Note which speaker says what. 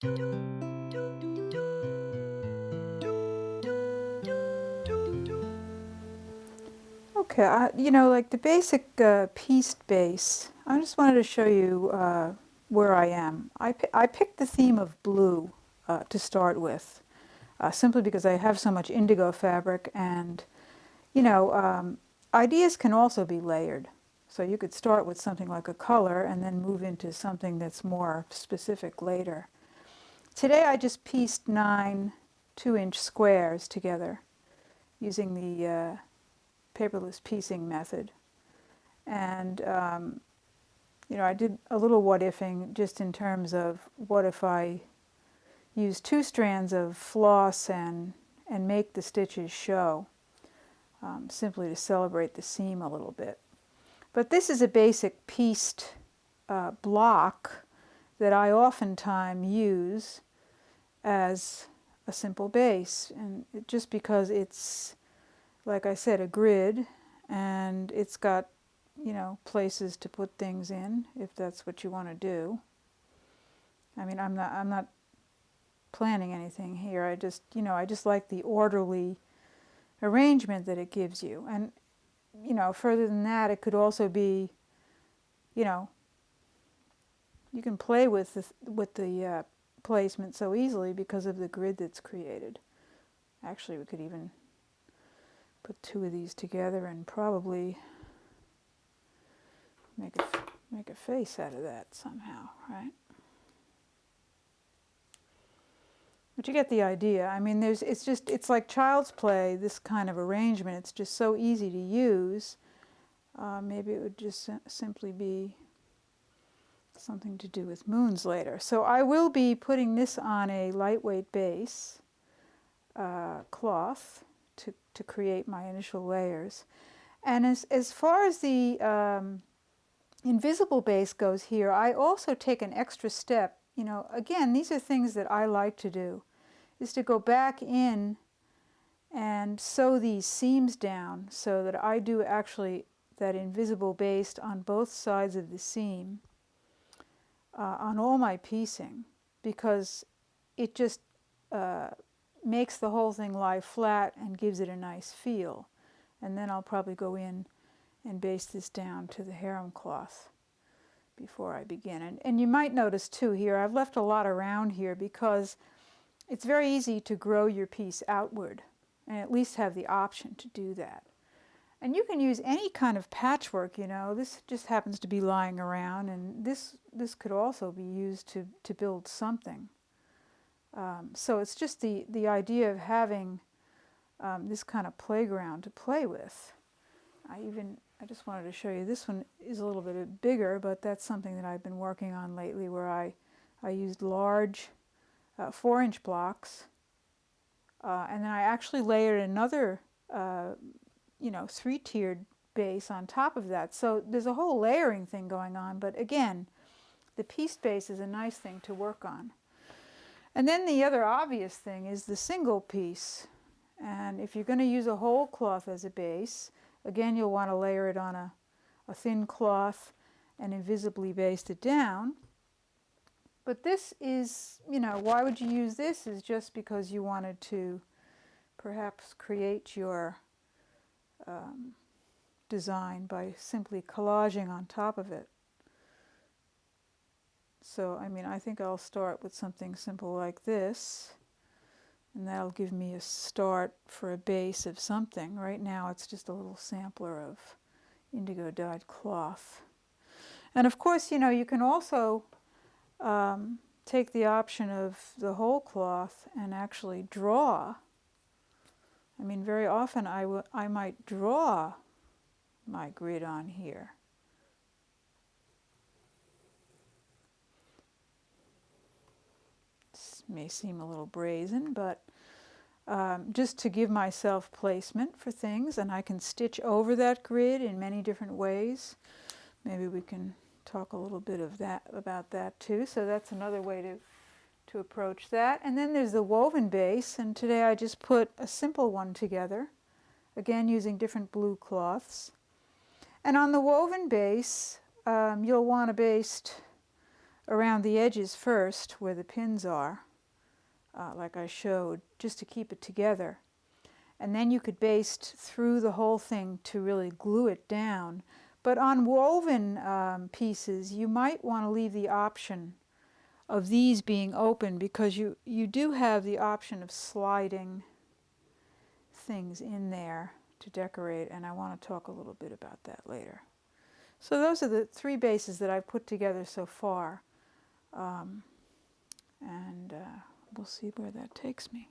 Speaker 1: Okay, like the basic pieced base, I just wanted to show you where I am. I picked the theme of blue to start with, simply because I have so much indigo fabric, and you know, ideas can also be layered. So you could start with something like a color and then move into something that's more specific later. Today I just pieced 9 2-inch squares together using the paperless piecing method. And I did a little what-ifing just in terms of what if I use 2 strands of floss and make the stitches show, simply to celebrate the seam a little bit. But this is a basic pieced block that I oftentimes use as a simple base, and just because it's, like I said, a grid, and it's got places to put things in if that's what you want to do. I mean, I'm not planning anything here. I just like the orderly arrangement that it gives you. And further than that, it could also be, you can play with the placement so easily because of the grid that's created. Actually, we could even put 2 of these together and probably make a face out of that somehow, right? But you get the idea. I mean, it's like child's play, this kind of arrangement. It's just so easy to use. Maybe it would just simply be something to do with moons later. So I will be putting this on a lightweight base cloth to create my initial layers. And as far as the invisible base goes here, I also take an extra step. Again, these are things that I like to do, is to go back in and sew these seams down so that I do actually that invisible base on both sides of the seam on all my piecing, because it just makes the whole thing lie flat and gives it a nice feel. And then I'll probably go in and baste this down to the harem cloth before I begin. And you might notice too here, I've left a lot around here because it's very easy to grow your piece outward and at least have the option to do that. And you can use any kind of patchwork, this just happens to be lying around, and this could also be used to build something. So it's just the idea of having this kind of playground to play with. I just wanted to show you, this one is a little bit bigger, but that's something that I've been working on lately, where I used large 4-inch blocks, and then I actually layered another 3-tiered base on top of that. So there's a whole layering thing going on, but again, the pieced base is a nice thing to work on. And then the other obvious thing is the single piece. And if you're going to use a whole cloth as a base, again, you'll want to layer it on a thin cloth and invisibly baste it down. But this is, why would you use this? Is just because you wanted to perhaps create your design by simply collaging on top of it. So, I think I'll start with something simple like this, and that'll give me a start for a base of something. Right now it's just a little sampler of indigo dyed cloth. And of course, you can also take the option of the whole cloth and actually draw. Very often I might draw my grid on here. This may seem a little brazen, but just to give myself placement for things, and I can stitch over that grid in many different ways. Maybe we can talk a little bit about that too. So that's another way to approach that. And then there's the woven base, and today I just put a simple one together, again using different blue cloths. And on the woven base, you'll want to baste around the edges first, where the pins are, like I showed, just to keep it together. And then you could baste through the whole thing to really glue it down. But on woven pieces, you might want to leave the option of these being open, because you do have the option of sliding things in there to decorate, and I want to talk a little bit about that later. So those are the 3 bases that I've put together so far, and we'll see where that takes me.